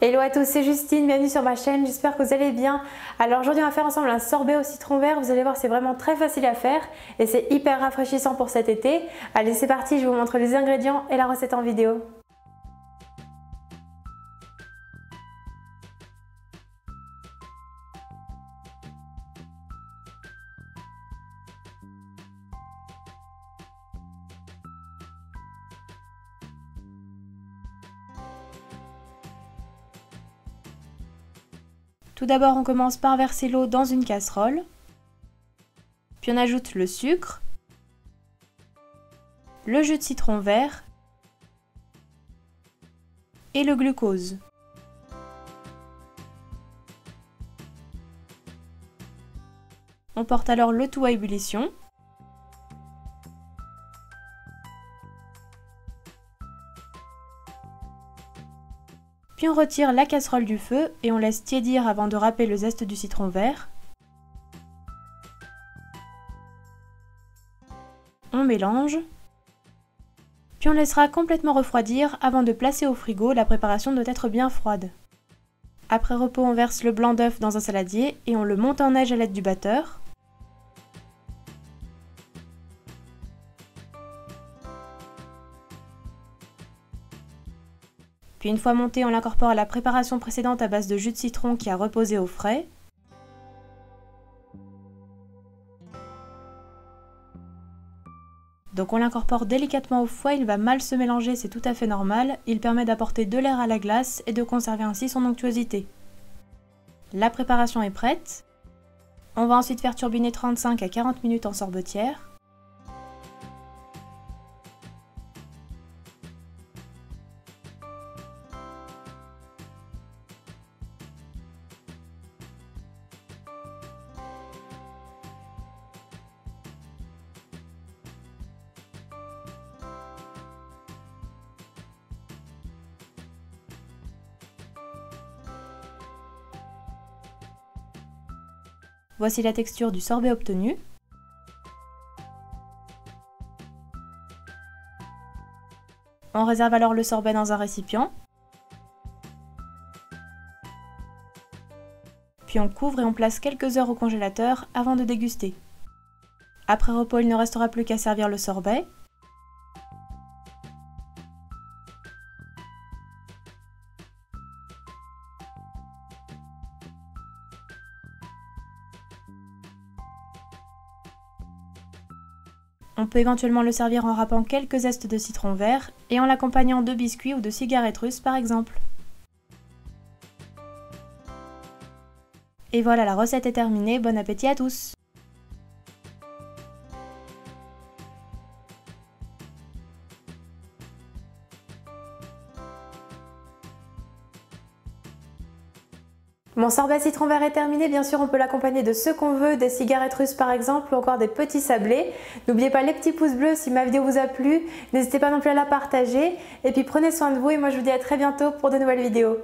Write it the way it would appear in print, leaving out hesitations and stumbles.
Hello à tous, c'est Justine, bienvenue sur ma chaîne, j'espère que vous allez bien. Alors aujourd'hui on va faire ensemble un sorbet au citron vert, vous allez voir c'est vraiment très facile à faire et c'est hyper rafraîchissant pour cet été. Allez c'est parti, je vous montre les ingrédients et la recette en vidéo. Tout d'abord, on commence par verser l'eau dans une casserole, puis on ajoute le sucre, le jus de citron vert et le glucose. On porte alors le tout à ébullition. Puis on retire la casserole du feu et on laisse tiédir avant de râper le zeste du citron vert. On mélange. Puis on laissera complètement refroidir avant de placer au frigo, la préparation doit être bien froide. Après repos, on verse le blanc d'œuf dans un saladier et on le monte en neige à l'aide du batteur. Puis une fois monté, on l'incorpore à la préparation précédente à base de jus de citron qui a reposé au frais. Donc on l'incorpore délicatement au foie, il va mal se mélanger, c'est tout à fait normal. Il permet d'apporter de l'air à la glace et de conserver ainsi son onctuosité. La préparation est prête. On va ensuite faire turbiner 35 à 40 minutes en sorbetière. Voici la texture du sorbet obtenu. On réserve alors le sorbet dans un récipient. Puis on couvre et on place quelques heures au congélateur avant de déguster. Après repos, il ne restera plus qu'à servir le sorbet. On peut éventuellement le servir en râpant quelques zestes de citron vert et en l'accompagnant de biscuits ou de cigarettes russes par exemple. Et voilà, la recette est terminée, bon appétit à tous! Mon sorbet citron vert est terminé, bien sûr on peut l'accompagner de ce qu'on veut, des cigarettes russes par exemple ou encore des petits sablés. N'oubliez pas les petits pouces bleus si ma vidéo vous a plu, n'hésitez pas non plus à la partager et puis prenez soin de vous et moi je vous dis à très bientôt pour de nouvelles vidéos.